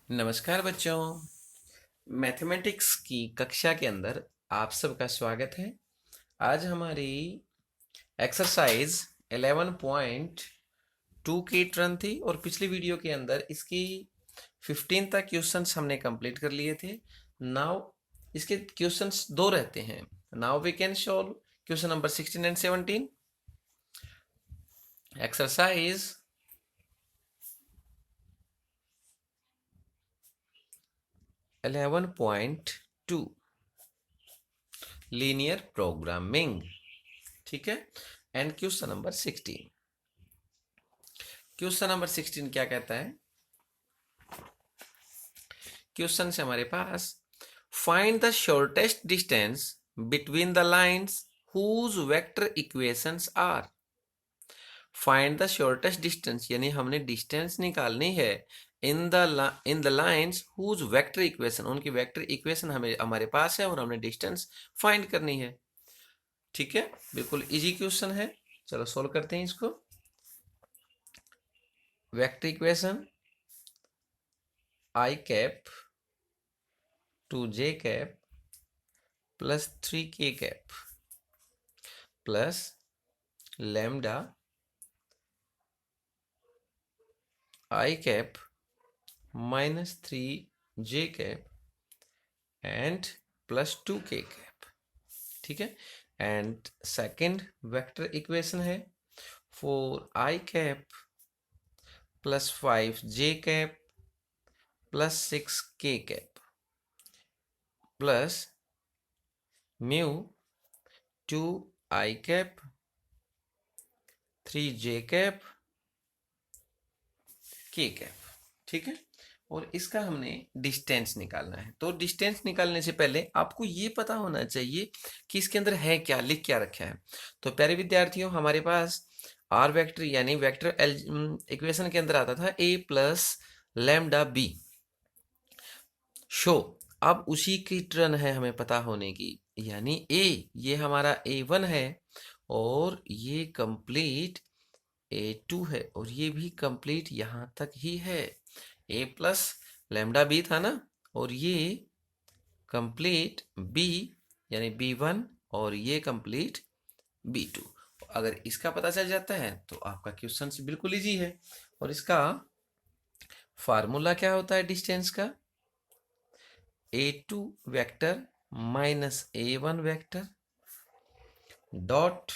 नमस्कार बच्चों। मैथमेटिक्स की कक्षा के अंदर आप सबका स्वागत है। आज हमारी एक्सरसाइज 11.2 की टर्न थी और पिछली वीडियो के अंदर इसकी 15 तक क्वेश्चंस हमने कंप्लीट कर लिए थे। नाउ इसके क्वेश्चंस दो रहते हैं। Now we can solve question number 16 and 17। Exercise 11.2 linear programming, ठीक है। And question number 16, question number 16 क्या कहता है? क्वेश्चन से हमारे पास find the shortest distance between the lines whose vector equations are. Find the shortest distance यानी हमने डिस्टेंस निकालनी है in the lines whose vector equation, उनकी वेक्टर इक्वेशन हमें हमारे पास है और हमने डिस्टेंस फाइंड करनी है। ठीक है, बिल्कुल इजी क्वेश्चन है। चलो सोल्व करते हैं इसको। Vector equation I cap two J cap plus 3k cap plus lambda I cap minus 3j cap and plus 2k cap, ठीक है। एंड सेकेंड वेक्टर इक्वेशन है 4i cap plus 5j cap plus 6k cap plus mu 2i cap 3j cap k cap, ठीक है। और इसका हमने distance निकालना है। तो डिस्टेंस निकालने से पहले आपको ये पता होना चाहिए कि इसके अंदर है क्या, लिख क्या रखा है। तो प्यारे विद्यार्थियों, हमारे पास आर वेक्टर यानी वेक्टर इक्वेशन के अंदर आता था a प्लस लैम्डा बी शो। अब उसी की टर्न है हमें पता होने की, यानी a ये हमारा a1 है और ये कंप्लीट a2 है और ये भी कंप्लीट यहां तक ही है। a प्लस लैम्डा बी था ना, और ये कंप्लीट b यानी b1 और ये कंप्लीट b2। अगर इसका पता चल जाता है तो आपका क्वेश्चन बिल्कुल इजी है। और इसका फार्मूला क्या होता है डिस्टेंस का? a2 vector minus a1 vector dot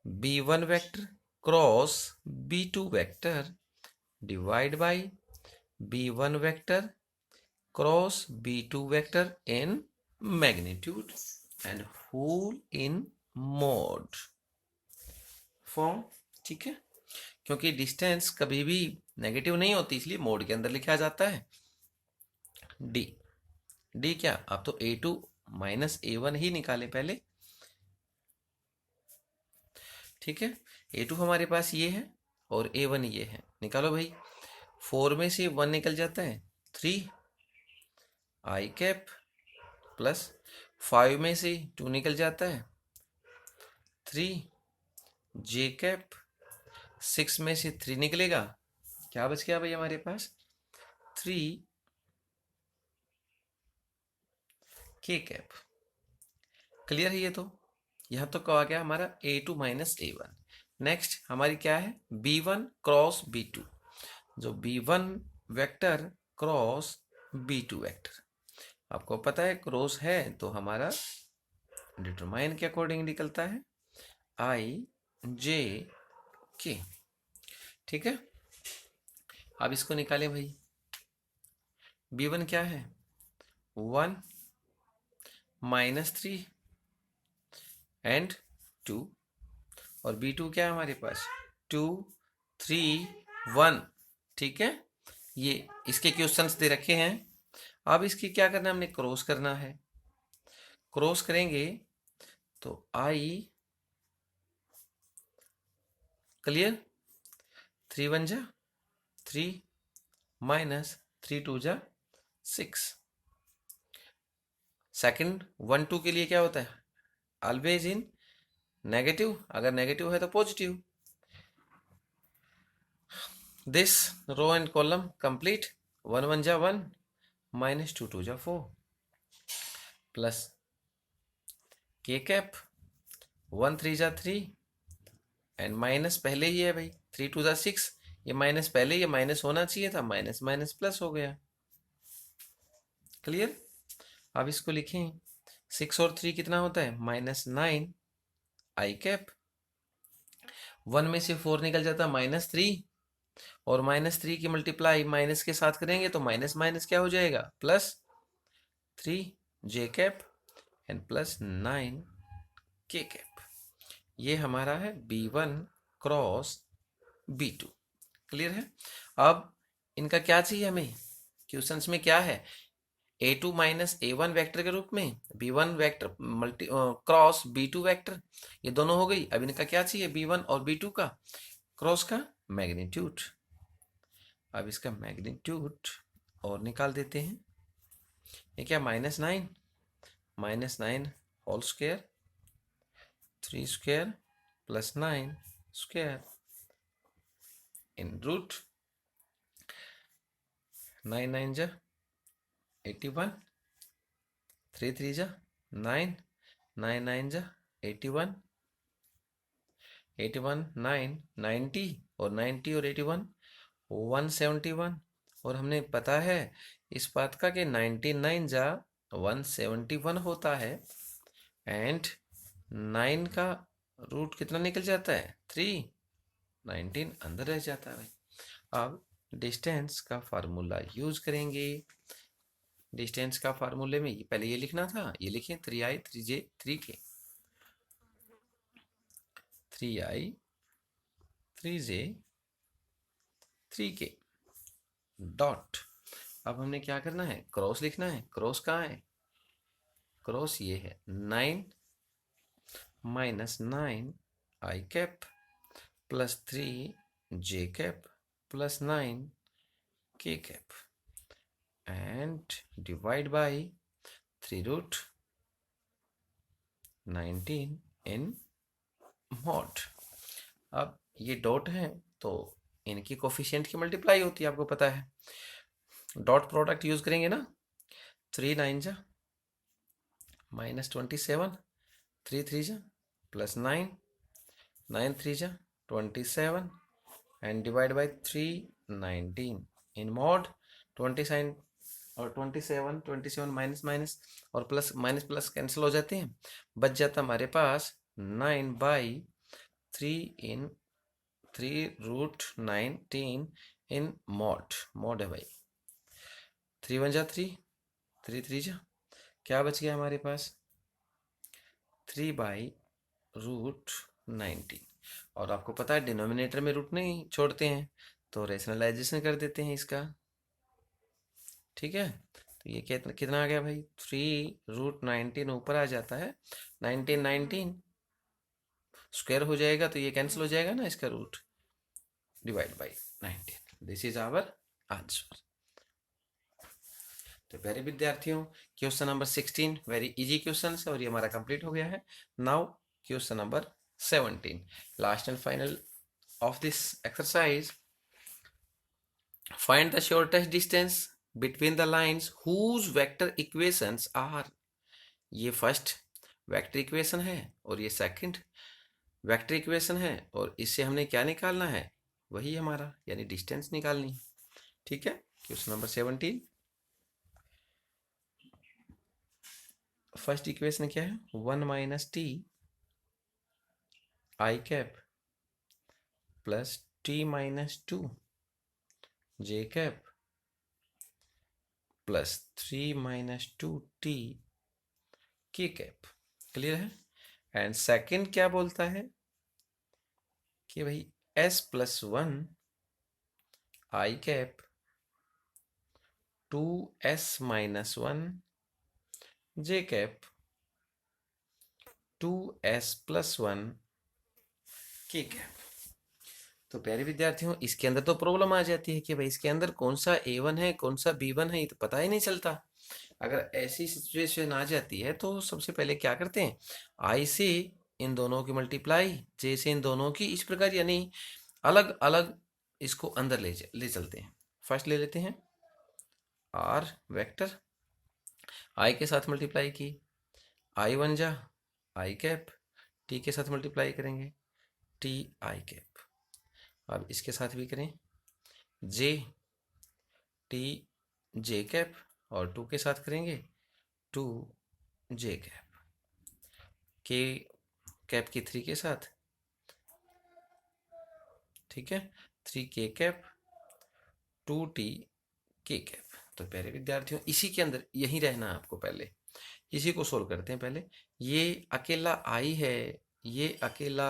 b1 vector cross b2 vector divide by b1 vector cross b2 vector in magnitude and whole in mod form, ठीक है। क्योंकि डिस्टेंस कभी भी नेगेटिव नहीं होती इसलिए मोड के अंदर लिखा जाता है। डी डी क्या, आप तो a2 माइनस a1 ही निकाले पहले, ठीक है। a2 हमारे पास ये है और a1 ये है, निकालो भाई। 4 में से 1 निकल जाता है 3 आई कैप प्लस 5 में से 2 निकल जाता है 3 जे कैप, 6 में से 3 निकलेगा, क्या बच गया भाई हमारे पास? 3 के कैप। क्लियर है ये? तो यहां तो कहा गया हमारा a2 माइनस a1। नेक्स्ट हमारी क्या है? b1 क्रॉस b2, जो b1 vector cross b2 vector. आपको पता है क्रॉस है तो हमारा डिटरमाइन के अकॉर्डिंग निकलता है आई जे के, ठीक है। अब इसको निकालें भाई। b1 क्या है? 1 माइनस 3 एंड 2, और b2 क्या है हमारे पास? 2 3 1, ठीक है। ये इसके क्वेश्चंस दे रखे हैं। अब इसकी क्या करना है? हमने क्रॉस करना है। क्रॉस करेंगे तो आई क्लियर, 3 1 जा 3 माइनस 3 2 जा 6। सेकंड 1 2 के लिए क्या होता है? ऑलवेज इन नेगेटिव, अगर नेगेटिव है तो positive. This row and column complete. 1 1 जा 1, माइनस 2 2 जा 4, प्लस के कैप 1 3 जा 3, एंड माइनस पहले ही है भाई, 3 2 जा 6, ये माइनस पहले ही माइनस होना चाहिए था, माइनस माइनस प्लस हो गया। क्लियर? अब इसको लिखें, 6 और 3 कितना होता है, -9 आई कैप, 1 में से 4 निकल जाता -3, और -3 की मल्टीप्लाई माइनस के साथ करेंगे तो माइनस माइनस क्या हो जाएगा, +3 जे कैप एंड +9 के कैप। ये हमारा है B1 क्रॉस B2। क्लियर है? अब इनका क्या चाहिए हमें, क्वेश्चंस में क्या है, A2 माइनस A1 वेक्टर के रूप में B1 vector multi cross B2 vector, ये दोनों हो गई। अब इनका क्या चाहिए, B1 और B2 का क्रॉस का मैग्नीट्यूड। अब इसका मैग्नीट्यूड और निकाल देते हैं। ये क्या, -9 whole square, 3 square plus 9 square in root 9 9 जा 81, 3 3 जा 9, 9 9 जा 81, 81 9 90, और 90 और 81 171, और हमने पता है इस बात का कि 99 जा 171 होता है, एंड 9 का रूट कितना निकल जाता है, 3, 19 अंदर रह जाता है भाई। अब डिस्टेंस का फार्मूला यूज करेंगे। डिस्टेंस का फार्मूले में पहले ये लिखना था, ये लिखें 3i 3j 3k, 3i 3j 3k dot. अब हमने क्या करना है, क्रॉस लिखना है। क्रॉस कहाँ है, क्रॉस ये है 9 -9 आई cap +3 J cap +9 K cap and divide by 3 root 19 in mod. अब ये डॉट है तो इनकी कोफिशिएंट की मल्टीप्लाई होती है, आपको पता है। डॉट प्रोडक्ट यूज करेंगे ना, 3 9 जा -27, 3 3 जा +9, 9 3 जा 27 and divide by 3 19 in mod 27, और 27 माइनस माइनस और प्लस माइनस प्लस कैंसिल हो जाते हैं, बच जाता हमारे पास 9/3 इन 3 रूट 19 इन मॉड। मॉड है भाई, 3 1 जा 3, 3 3 जा, क्या बच गया हमारे पास, 3/√19। और आपको पता है डिनोमिनेटर में रूट नहीं छोड़ते हैं, तो रेशनलाइजेशन कर देते हैं इसका। ठीक है, तो ये कितना आ गया भाई, 3√19 ऊपर आ जाता है, 19 स्क्वायर हो जाएगा तो ये कैंसिल हो जाएगा ना, इसका root divide by 19। This is our answer. तो प्यारे विद्यार्थियों, question number 16 very easy question है और ये हमारा कंप्लीट हो गया है। Now question number 17, last and final of this exercise. Find the shortest distance between the lines whose vector equations are. ये फर्स्ट वेक्टर इक्वेशन है और ये सेकंड वेक्टर इक्वेशन है, और इससे हमने क्या निकालना है, वही हमारा यानी डिस्टेंस निकालनी। ठीक है, क्वेश्चन नंबर 17, फर्स्ट इक्वेशन क्या है, 1 - t आई कैप +t - 2 जे कैप +3 - 2t के कैप। क्लियर है? एंड सेकंड क्या बोलता है कि भाई s+1 आई कैप 2s - 1 जे कैप 2s+1 के कैप। तो प्यारे विद्यार्थियों, इसके अंदर तो प्रॉब्लम आ जाती है कि भाई इसके अंदर कौन सा A1 है कौन सा B1 है, ये तो पता ही नहीं चलता। अगर ऐसी सिचुएशन आ जाती है तो सबसे पहले क्या करते हैं, I से इन दोनों की मल्टीप्लाई, J से इन दोनों की, इस प्रकार यानी अलग अलग इसको अंदर ले चलते हैं। फर्स्ट ले लेते हैं आर वेक्टर आई के साथ मल्टीप्लाई की, आई वन जा आई कैप, टी के साथ मल्टीप्लाई करेंगे टी आई कैप। अब इसके साथ भी करें जे टी जे कैप, और टू के साथ करेंगे टू जे कैप, के कैप की थ्री के साथ, ठीक है, three K cap to T के कैप। तो प्यारे विद्यार्थियों इसी के अंदर यही रहना है आपको, पहले इसी को सोल्व करते हैं। पहले ये अकेला आई है, ये अकेला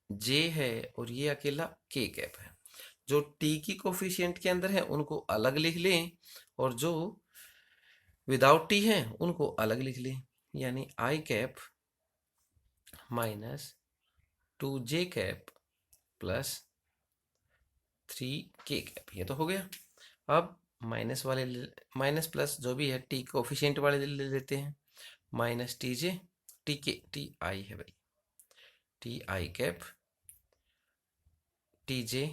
जे है, और ये अकेला के कैप है। जो टी की कोफिशिएंट के अंदर है उनको अलग लिख लें, और जो विदाउट टी है उनको अलग लिख लें। यानी आई cap minus two J cap plus three K cap, ये तो हो गया। अब माइनस वाले माइनस प्लस जो भी है टी कोफिशिएंट वाले ले लेते हैं, minus T J T K T I है भाई, T I cap T J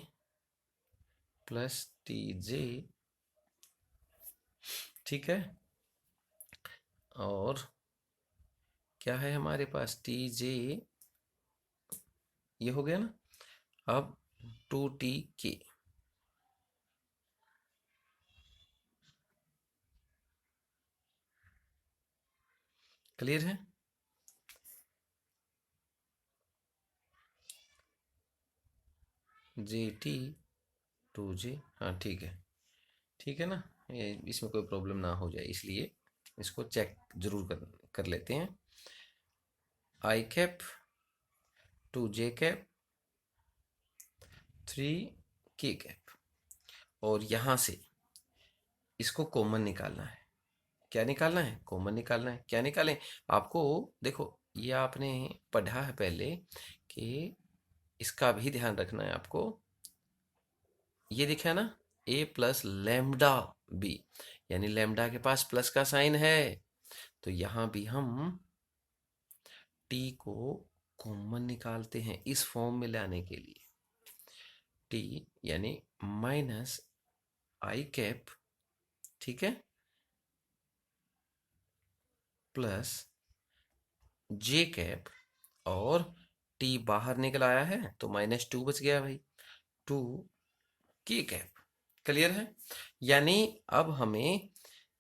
plus T J, ठीक है। और क्या है हमारे पास, टी जे, ये हो गया ना। अब टू टी के, क्लियर है। जे टी टू जे, हाँ ठीक है, ठीक है ना, ये इसमें कोई प्रॉब्लम ना हो जाए इसलिए इसको चेक जरूर कर लेते हैं। I cap two J cap three K cap, और यहां से इसको कॉमन निकालना है। क्या निकालना है, कॉमन निकालना है। क्या निकालें, आपको देखो ये आपने पढ़ा है पहले कि इसका भी ध्यान रखना है आपको। ये दिखा है ना, ए प्लस लैम्डा बी, यानी लैम्डा के पास प्लस का साइन है, तो यहां भी हम टी को कॉमन निकालते हैं इस फॉर्म में लाने के लिए। टी यानी माइनस आई कैप, ठीक है, प्लस जे कैप, और टी बाहर निकल आया है तो माइनस टू बच गया भाई, टू के कैप। क्लियर है। यानी अब हमें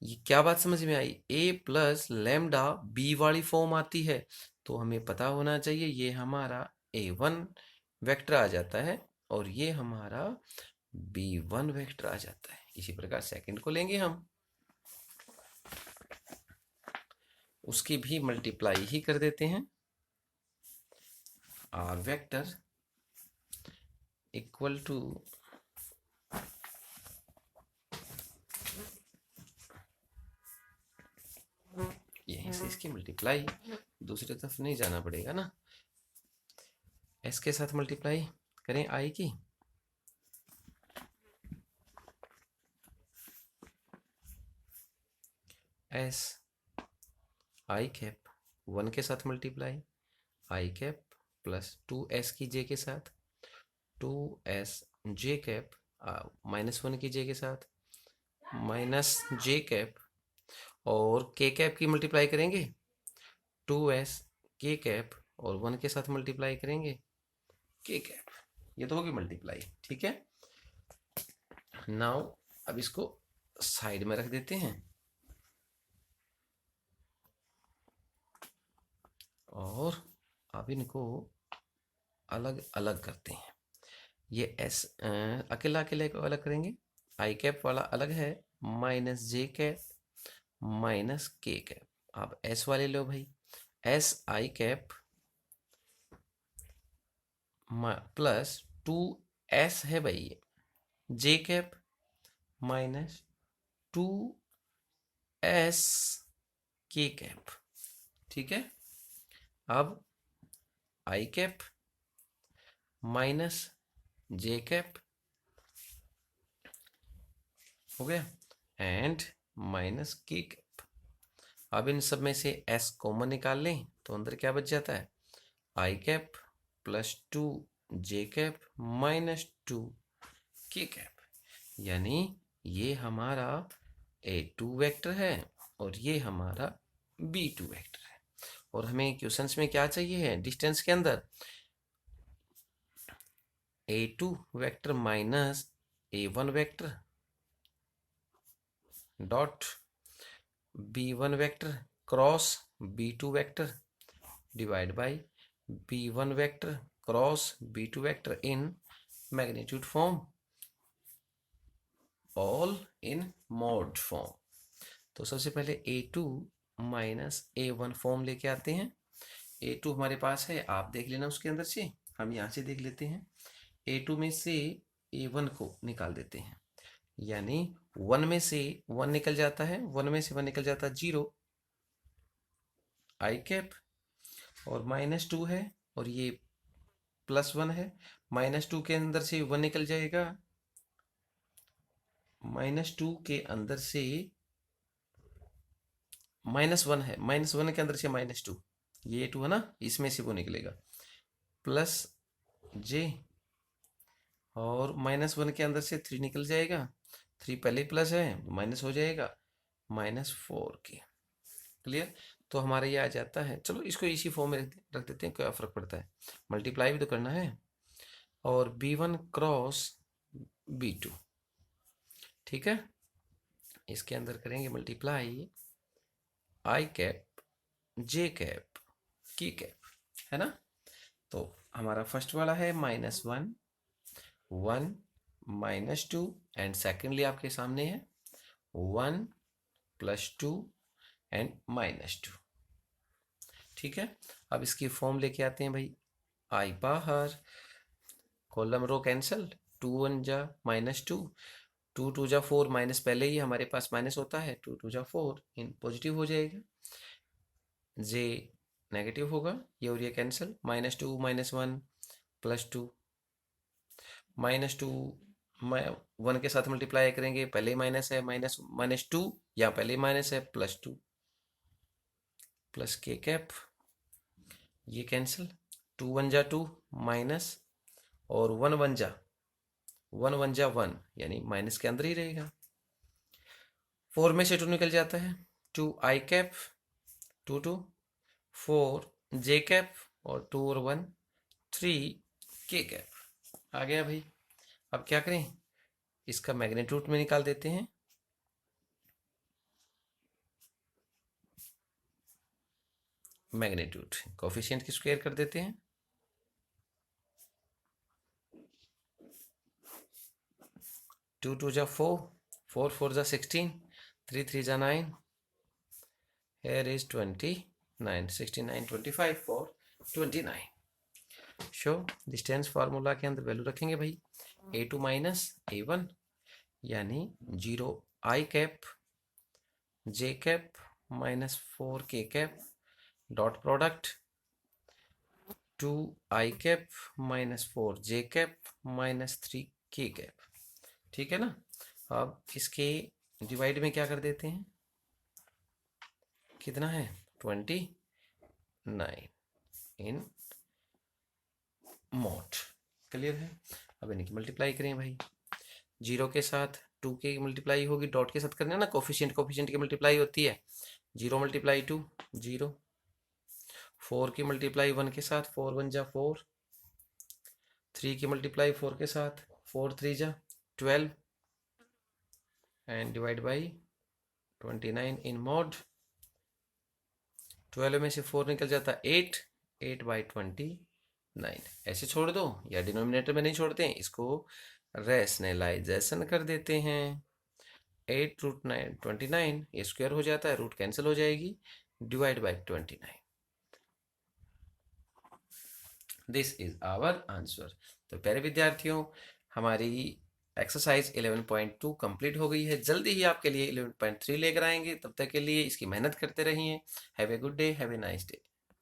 ये क्या बात समझ में आई, ए प्लस लैम्डा बी वाली फॉर्म आती है, तो हमें पता होना चाहिए ये हमारा ए वन वेक्टर आ जाता है, और ये हमारा बी वन वेक्टर आ जाता है। इसी प्रकार सेकंड को लेंगे हम, उसकी भी मल्टीप्लाई ही कर देते हैं। आर वेक्टर इक्वल टू यहीं से इसकी मल्टीप्लाई, दूसरी तरफ नहीं जाना पड़ेगा ना। एस के साथ मल्टीप्लाई करें आई की, एस आई कैप वन के साथ multiply I cap plus two S की जे के साथ, two S J cap minus one की जे के साथ, माइनस जे कैप, और के कैप की मल्टीप्लाई करेंगे टू एस के कैप, और वन के साथ मल्टीप्लाई करेंगे के कैप, ये तो होगी मल्टीप्लाई, ठीक है। नाउ अब इसको साइड में रख देते हैं, और अब इनको अलग अलग करते हैं। ये एस अकेला अकेले को अलग करेंगे, आई कैप वाला अलग है, माइनस जे कैप माइनस के कैप। अब एस वाले लो भाई, S I cap plus two S है भाई, जे कैप माइनस टू एस के कैप, ठीक है। अब आई कैप माइनस जे कैप हो गया, एंड माइनस के कैप। अब इन सब में से एस कॉमन निकाल लें तो अंदर क्या बच जाता है, आई cap plus to J cap minus two के कैप। यानी ये हमारा A2 वेक्टर है और ये हमारा B2 वेक्टर है। और हमें क्वेश्चंस में क्या चाहिए है, डिस्टेंस के अंदर A2 vector minus A1 vector dot B1 vector cross B2 vector divide by B1 vector cross B2 vector in magnitude form, all in mod form. तो सबसे पहले A2 माइनस A1 फॉर्म लेके आते हैं। A2 हमारे पास है, आप देख लेना उसके अंदर से, हम यहाँ से देख लेते हैं। A2 में से A1 को निकाल देते हैं, यानी 1 में से 1 निकल जाता है, 1 में से 1 निकल जाता है 0 आई कैप, और -2 है और ये +1 है। -2 के अंदर से 1 निकल जाएगा, -2 के अंदर से -1 है, -1 के अंदर से -2, ये 2 है ना, इसमें से वो निकलेगा प्लस j, और -1 के अंदर से 3 निकल जाएगा, 3 पहले प्लस है माइनस हो जाएगा -4 के। क्लियर। तो हमारा ये आ जाता है, चलो इसको इसी फॉर्म में रख देते हैं, क्या फर्क पड़ता है, मल्टीप्लाई भी तो करना है। और B1 क्रॉस B2, ठीक है, इसके अंदर करेंगे multiply I cap j cap की कैप, है ना। तो हमारा फर्स्ट वाला है -1 1 -2 एंड सेकेंडली आपके सामने है 1 +2 एंड -2, ठीक है। अब इसकी फॉर्म लेके आते हैं भाई, आई बाहर, कॉलम रो कैंसल, 2 1 जा -2, 2 2 जा 4, माइनस पहले ही हमारे पास माइनस होता है, 2 2 जा 4 इन पॉजिटिव हो जाएगा, जे नेगेटिव होगा, ये और ये कैंसिल, -2 -1 +2, -2 1 के साथ मल्टीप्लाई करेंगे, पहले ही माइनस है, -2 या पहले ही माइनस है, +2 प्लस के कैप, ये कैंसिल, 2 1 जा 2 माइनस, और 1 1 जा 1, यानी माइनस के अंदर ही रहेगा, 4 में से 2 निकल जाता है, 2 आई कैप 2 2 4 जे कैप, और 2 और 1 3 के कैप आ गया भाई। अब क्या करें, इसका मैग्नीट्यूड में निकाल देते हैं, मैग्नीट्यूड कोफिशिएंट की स्क्वायर कर देते हैं, 2 2 जा 4 4 4 जा 16 3 3 जा 9, here is 29 69 25 4 29। Show distance formula के अंदर वैल्यू रखेंगे भाई, A2 माइनस A1 यानी 0 आई कैप जे कैप -4 के कैप डॉट प्रोडक्ट 2 आई कैप -4 जे कैप -3 के कैप, ठीक है ना। अब इसके डिवाइड में क्या कर देते हैं, कितना है 29 इन मॉड, क्लियर है। अब इनकी मल्टीप्लाई करें भाई, 0 के साथ 2 की मल्टीप्लाई होगी, डॉट के साथ करना है ना, कोफिशिएंट की मल्टीप्लाई होती है, 0 × 2 0, 4 की मल्टीप्लाई 1 के साथ, 4 1 जा 4, 3 की मल्टीप्लाई 4 के साथ, 4 3 जा 12 and divide by 29 in mod, 12 में से 4 निकल जाता 8 8/29, ऐसे छोड़ दो या डिनोमिनेटर में नहीं छोड़ते हैं, इसको रैशनलाइजेशन कर देते हैं, 8√9 ये स्क्वायर हो जाता है, रूट कैंसिल हो जाएगी, divide by 29, this is our answer. तो प्यारे विद्यार्थियों, हमारी एक्सरसाइज 11.2 कंप्लीट हो गई है, जल्दी ही आपके लिए 11.3 लेकर आएंगे, तब तक के लिए इसकी मेहनत करते रहिए। Have a good day, have a nice day.